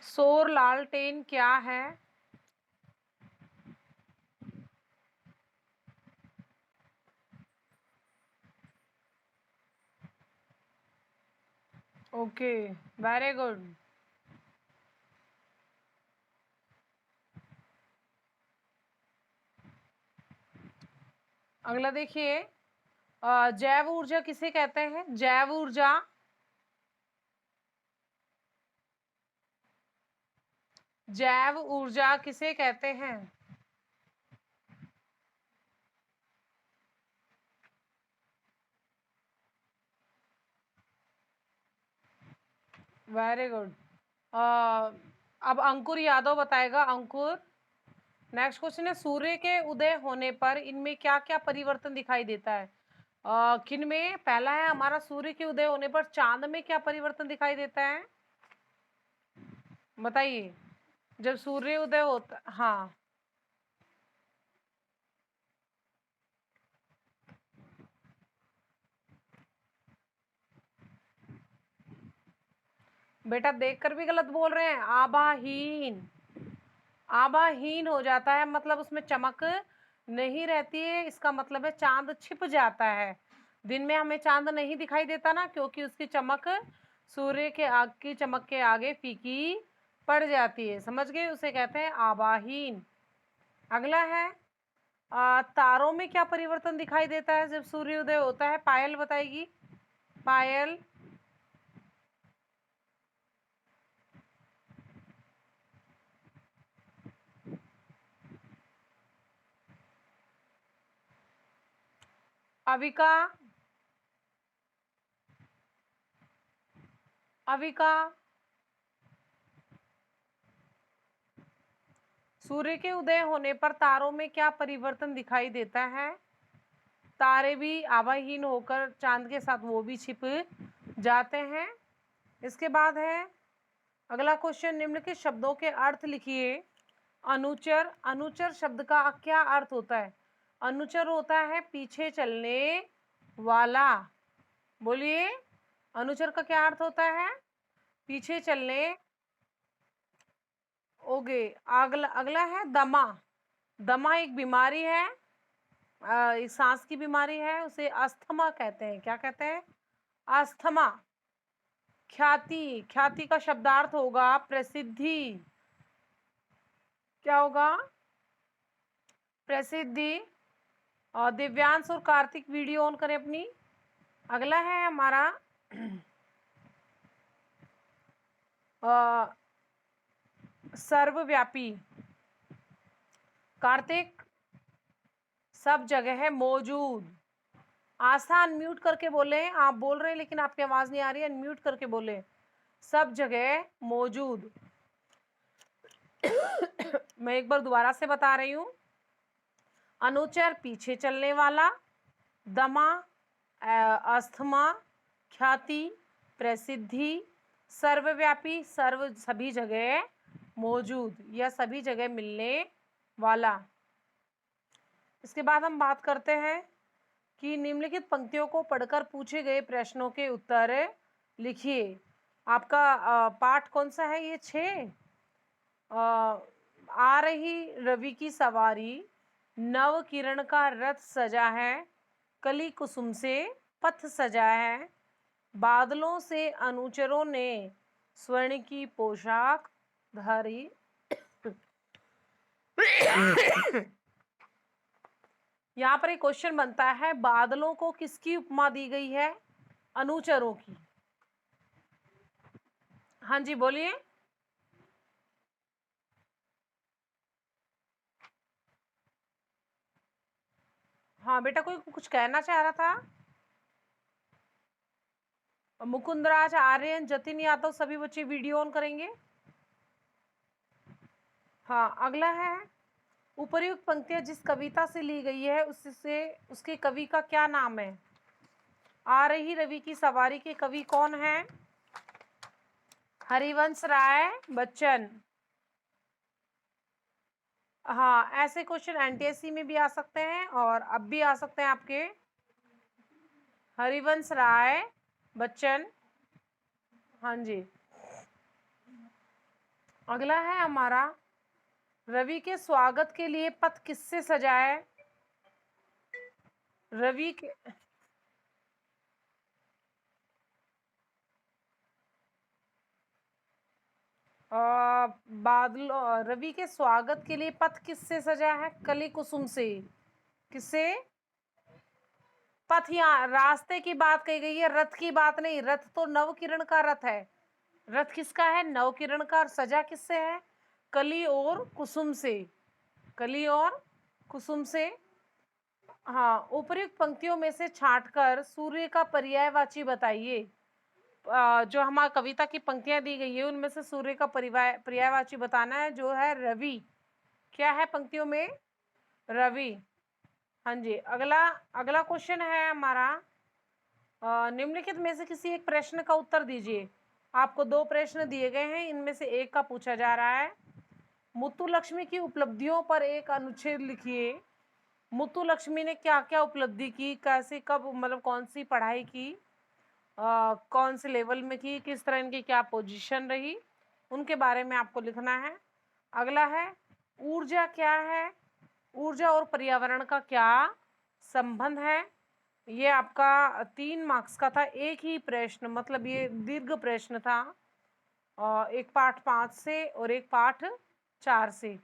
सौर लालटेन क्या है? Okay, very good. अगला देखिए, जैव ऊर्जा किसे कहते हैं? जैव ऊर्जा, जैव ऊर्जा किसे कहते हैं? Very good. अब अंकुर यादव बताएगा। अंकुर, नेक्स्ट क्वेश्चन है, सूर्य के उदय होने पर इनमें क्या क्या परिवर्तन दिखाई देता है? किन में? पहला है हमारा, सूर्य के उदय होने पर चांद में क्या परिवर्तन दिखाई देता है? बताइए। जब सूर्य उदय होता, हाँ, बेटा देखकर भी गलत बोल रहे हैं। आभाहीन, आभाहीन हो जाता है, मतलब उसमें चमक नहीं रहती है। इसका मतलब है चांद छिप जाता है। दिन में हमें चांद नहीं दिखाई देता ना, क्योंकि उसकी चमक सूर्य के आग की चमक के आगे फीकी पड़ जाती है। समझ गए? उसे कहते हैं आभाहीन। अगला है, तारों में क्या परिवर्तन दिखाई देता है जब सूर्योदय होता है? पायल बताएगी। पायल, अविका, अविका, सूर्य के उदय होने पर तारों में क्या परिवर्तन दिखाई देता है? तारे भी आभाहीन होकर चांद के साथ वो भी छिप जाते हैं। इसके बाद है अगला क्वेश्चन, निम्नलिखित शब्दों के अर्थ लिखिए। अनुचर, अनुचर शब्द का क्या अर्थ होता है? अनुचर होता है पीछे चलने वाला। बोलिए, अनुचर का क्या अर्थ होता है? पीछे चलने। ओके, अगला अगला है दमा। दमा एक बीमारी है, एक सांस की बीमारी है, उसे अस्थमा कहते हैं। क्या कहते हैं? अस्थमा। ख्याति, ख्याति का शब्दार्थ होगा प्रसिद्धि। क्या होगा? प्रसिद्धि। और दिव्यांश और कार्तिक वीडियो ऑन करें अपनी। अगला है हमारा सर्वव्यापी। कार्तिक, सब जगह है मौजूद। आस्था, अनम्यूट करके बोले। आप बोल रहे हैं लेकिन आपकी आवाज नहीं आ रही है, अनम्यूट करके बोले। सब जगह मौजूद। मैं एक बार दोबारा से बता रही हूं। अनुचर पीछे चलने वाला, दमा अस्थमा, ख्याति प्रसिद्धि, सर्वव्यापी सर्व सभी जगह मौजूद या सभी जगह मिलने वाला। इसके बाद हम बात करते हैं कि निम्नलिखित पंक्तियों को पढ़कर पूछे गए प्रश्नों के उत्तर लिखिए। आपका पाठ कौन सा है? ये 6। आ रही रवि की सवारी, नव किरण का रथ सजा है, कली कुसुम से पथ सजा है, बादलों से अनुचरों ने स्वर्ण की पोशाक धारी। यहाँ पर एक क्वेश्चन बनता है, बादलों को किसकी उपमा दी गई है? अनुचरों की। हाँ जी, बोलिए। हाँ बेटा, कोई कुछ कहना चाह रहा था? मुकुंदराज, आर्यन, जतिन यादव सभी बच्चे वीडियो ऑन करेंगे। हाँ, अगला है, उपर्युक्त पंक्तियां जिस कविता से ली गई है उससे उसके कवि का क्या नाम है? आ रही रवि की सवारी के कवि कौन है? हरिवंश राय बच्चन। हाँ, ऐसे क्वेश्चन एनटीएससी में भी आ सकते हैं और अब भी आ सकते हैं आपके। हरिवंश राय बच्चन। हाँ जी। अगला है हमारा, रवि के स्वागत के लिए पथ किससे सजा है? रवि के बादल, रवि के स्वागत के लिए पथ किससे सजा है? कली कुसुम से। किससे? पथ, यहाँ रास्ते की बात कही गई है, रथ की बात नहीं। रथ तो नव किरण का रथ है। रथ किसका है? नव किरण का। और सजा किससे है? कली और कुसुम से। कली और कुसुम से। हाँ, उपयुक्त पंक्तियों में से छांटकर सूर्य का पर्यायवाची बताइए। जो हमारी कविता की पंक्तियां दी गई है उनमें से सूर्य का पर्यायवाची बताना है, जो है रवि। क्या है पंक्तियों में? रवि। हाँ जी। अगला अगला क्वेश्चन है हमारा, निम्नलिखित में से किसी एक प्रश्न का उत्तर दीजिए। आपको दो प्रश्न दिए गए हैं, इनमें से एक का पूछा जा रहा है। मुत्तुलक्ष्मी की उपलब्धियों पर एक अनुच्छेद लिखिए। मुत्तुलक्ष्मी ने क्या क्या उपलब्धि की, कैसे, कब, मतलब कौन सी पढ़ाई की, कौन से लेवल में की, किस तरह इनकी क्या पोजीशन रही, उनके बारे में आपको लिखना है। अगला है, ऊर्जा क्या है? ऊर्जा और पर्यावरण का क्या संबंध है? ये आपका 3 मार्क्स का था, एक ही प्रश्न, मतलब ये दीर्घ प्रश्न था। एक पाठ 5 से और एक पाठ 4 से।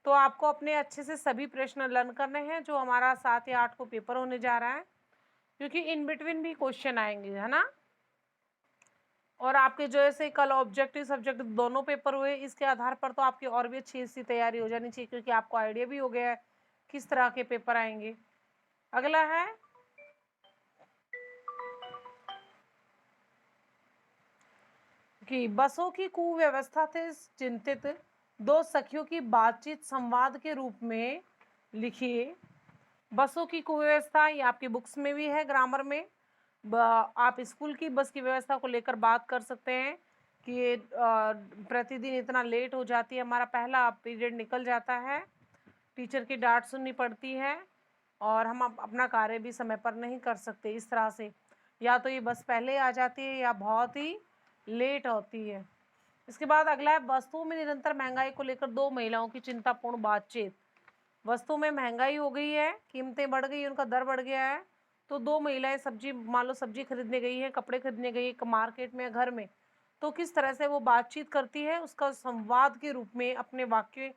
तो आपको अपने अच्छे से सभी प्रश्न लर्न करने हैं, जो हमारा 7 या 8 को पेपर होने जा रहा है, क्योंकि इन बिटवीन भी क्वेश्चन आएंगे, है ना। और आपके जो ऐसे कल ऑब्जेक्टिव सब्जेक्ट दोनों पेपर हुए, इसके आधार पर तो आपकी और भी अच्छी सी तैयारी हो जानी चाहिए, क्योंकि आपको आइडिया भी हो गया है किस तरह के पेपर आएंगे। अगला है, कि बसों की कुव्यवस्था से चिंतित दो सखियों की बातचीत संवाद के रूप में लिखिए। बसों की कुव्यवस्था ये आपकी बुक्स में भी है, ग्रामर में। आप स्कूल की बस की व्यवस्था को लेकर बात कर सकते हैं कि ये प्रतिदिन इतना लेट हो जाती है, हमारा पहला पीरियड निकल जाता है, टीचर की डांट सुननी पड़ती है, और हम अपना कार्य भी समय पर नहीं कर सकते। इस तरह से या तो ये बस पहले आ जाती है या बहुत ही लेट होती है। इसके बाद अगला है, वस्तुओं में निरंतर महंगाई को लेकर दो महिलाओं की चिंतापूर्ण बातचीत। वस्तु में महंगाई हो गई है, कीमतें बढ़ गई, उनका दर बढ़ गया है, तो दो महिलाएं सब्जी, मान लो सब्जी खरीदने गई है, कपड़े खरीदने गई है मार्केट में, घर में, तो किस तरह से वो बातचीत करती है, उसका संवाद के रूप में अपने वाक्य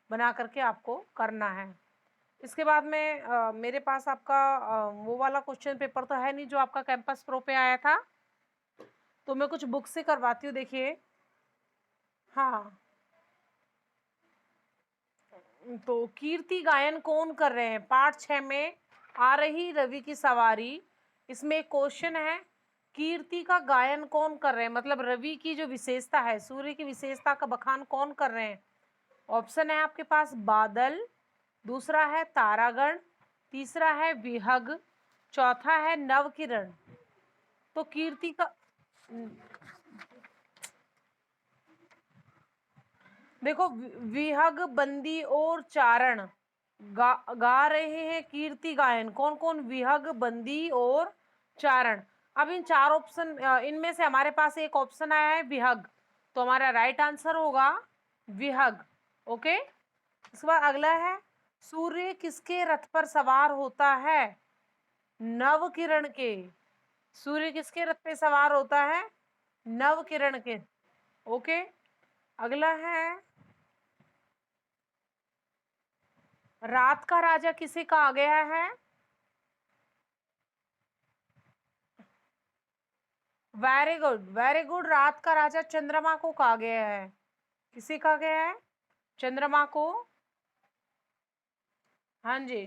बना करके आपको करना है। इसके बाद में मेरे पास आपका वो वाला क्वेश्चन पेपर तो है नहीं जो आपका कैंपस प्रो पे आया था, तो मैं कुछ बुक से करवाती हूँ, देखिए। हाँ, तो कीर्ति गायन कौन कर रहे हैं? पाठ 6 में आ रही रवि की सवारी, इसमें एक क्वेश्चन है, कीर्ति का गायन कौन कर रहे हैं, मतलब रवि की जो विशेषता है, सूर्य की विशेषता का बखान कौन कर रहे हैं? ऑप्शन है आपके पास, बादल, दूसरा है तारागण, तीसरा है विहग, चौथा है नवकिरण। तो कीर्ति का, देखो, विहग, बंदी और चारण गा रहे हैं कीर्ति गायन। कौन कौन? विहग, बंदी और चारण। अब इन चार ऑप्शन, इनमें से हमारे पास एक ऑप्शन आया है विहग, तो हमारा राइट आंसर होगा विहग। ओके। इसके बाद अगला है, सूर्य किसके रथ पर सवार होता है? नवकिरण के। सूर्य किसके रथ पे सवार होता है? नवकिरण के। ओके। अगला है, रात का राजा किसे कहा गया है? Very good, very good. रात का राजा चंद्रमा को कहा गया है। किसे कहा गया है? चंद्रमा को। हाँ जी।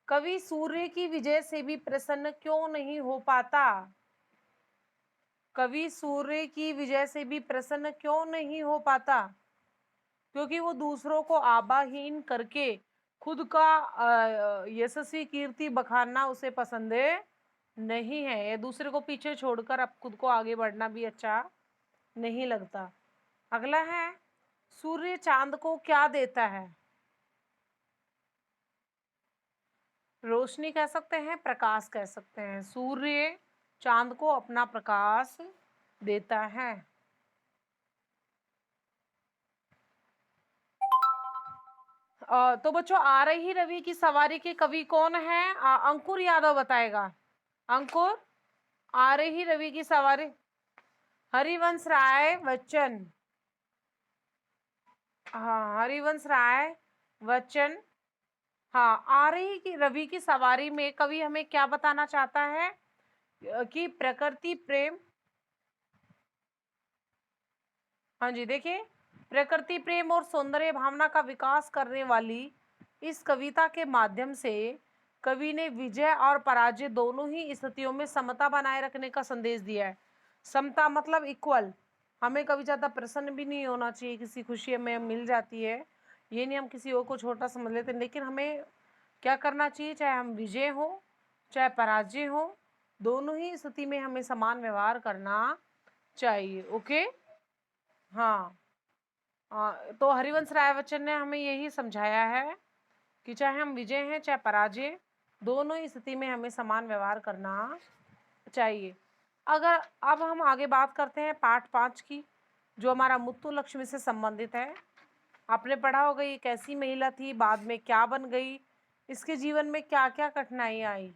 कवि सूर्य की विजय से भी प्रसन्न क्यों नहीं हो पाता? कवि सूर्य की विजय से भी प्रसन्न क्यों नहीं हो पाता? क्योंकि वो दूसरों को आबाहीन करके खुद का यशस्वी कीर्ति बखानना उसे पसंद नहीं है। ये दूसरे को पीछे छोड़कर अब खुद को आगे बढ़ना भी अच्छा नहीं लगता। अगला है, सूर्य चांद को क्या देता है? रोशनी कह सकते हैं, प्रकाश कह सकते हैं। सूर्य चांद को अपना प्रकाश देता है। तो बच्चों, आ रही रवि की सवारी के कवि कौन है? अंकुर यादव बताएगा। अंकुर, आ रही रवि की सवारी, हरिवंश राय बच्चन। हाँ, हरिवंश राय बच्चन। हाँ, आ रही की रवि की सवारी में कवि हमें क्या बताना चाहता है कि प्रकृति प्रेम। हाँ जी, देखिए, प्रकृति प्रेम और सौंदर्य भावना का विकास करने वाली इस कविता के माध्यम से कवि ने विजय और पराजय दोनों ही स्थितियों में समता बनाए रखने का संदेश दिया है। समता मतलब इक्वल। हमें कभी ज़्यादा प्रसन्न भी नहीं होना चाहिए, किसी खुशी में मिल जाती है, ये नहीं हम किसी और को छोटा समझ लेते, लेकिन हमें क्या करना चाहिए, चाहे हम विजय हो चाहे पराजय हो, दोनों ही स्थिति में हमें समान व्यवहार करना चाहिए। ओके। हाँ। तो हरिवंश राय बच्चन ने हमें यही समझाया है कि चाहे हम विजय हैं चाहे पराजय, दोनों ही स्थिति में हमें समान व्यवहार करना चाहिए। अगर अब हम आगे बात करते हैं पाठ 5 की, जो हमारा मुत्तु लक्ष्मी से संबंधित है। आपने पढ़ा होगा ये कैसी महिला थी, बाद में क्या बन गई, इसके जीवन में क्या क्या कठिनाइयाँ आई।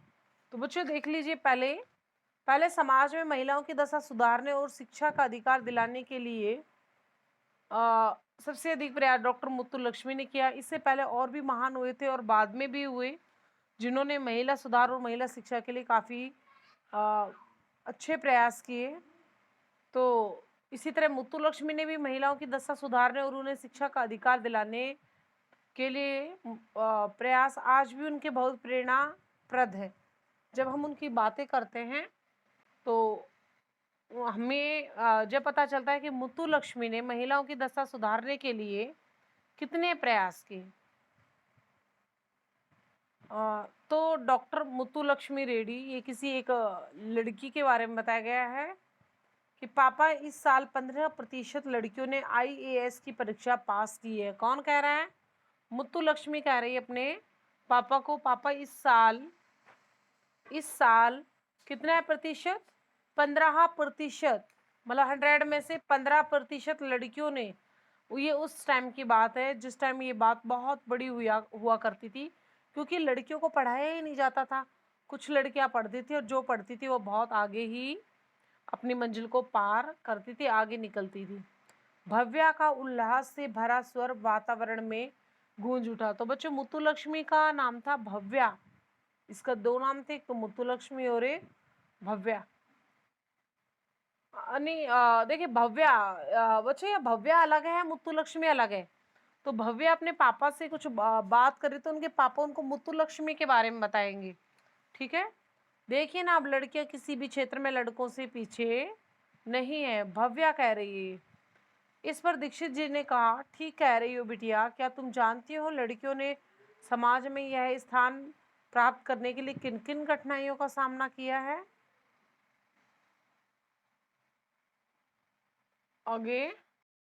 तो बच्चों देख लीजिए, पहले पहले समाज में महिलाओं की दशा सुधारने और शिक्षा का अधिकार दिलाने के लिए सबसे अधिक प्रयास डॉक्टर मुत्तु लक्ष्मी ने किया। इससे पहले और भी महान हुए थे और बाद में भी हुए, जिन्होंने महिला सुधार और महिला शिक्षा के लिए काफ़ी अच्छे प्रयास किए। तो इसी तरह मुत्तु लक्ष्मी ने भी महिलाओं की दशा सुधारने और उन्हें शिक्षा का अधिकार दिलाने के लिए प्रयास आज भी उनके बहुत प्रेरणाप्रद है। जब हम उनकी बातें करते हैं तो हमें जब पता चलता है कि मुत्तु लक्ष्मी ने महिलाओं की दशा सुधारने के लिए कितने प्रयास किए। तो डॉक्टर मुत्तु लक्ष्मी रेड्डी, ये किसी एक लड़की के बारे में बताया गया है कि पापा, इस साल 15% लड़कियों ने IAS की परीक्षा पास की है। कौन कह रहा है? मुत्तु लक्ष्मी कह रही है अपने पापा को, पापा इस साल कितना है प्रतिशत? 15%। मतलब 100 में से 15% लड़कियों ने, ये उस टाइम की बात है जिस टाइम ये बात बहुत बड़ी हुआ करती थी, क्योंकि लड़कियों को पढ़ाया ही नहीं जाता था। कुछ लड़कियां पढ़ती थी और जो पढ़ती थी वो बहुत आगे ही अपनी मंजिल को पार करती थी, आगे निकलती थी। भव्या का उल्लास से भरा स्वर वातावरण में गूंज उठा। तो बच्चों, मुत्तु लक्ष्मी का नाम था भव्या। इसका 2 नाम थे, एक तो मुत्तु लक्ष्मी और एक भव्या। नहीं, देखिए, भव्या बच्चों, ये भव्या अलग है, मुत्तु लक्ष्मी अलग है। तो भव्या अपने पापा से कुछ बात करे तो उनके पापा उनको मुत्तु लक्ष्मी के बारे में बताएंगे। ठीक है। देखिए ना, अब लड़कियां किसी भी क्षेत्र में लड़कों से पीछे नहीं है, भव्या कह रही है। इस पर दीक्षित जी ने कहा, ठीक कह रही हो बिटिया, क्या तुम जानती हो लड़कियों ने समाज में यह स्थान प्राप्त करने के लिए किन किन कठिनाइयों का सामना किया है? आगे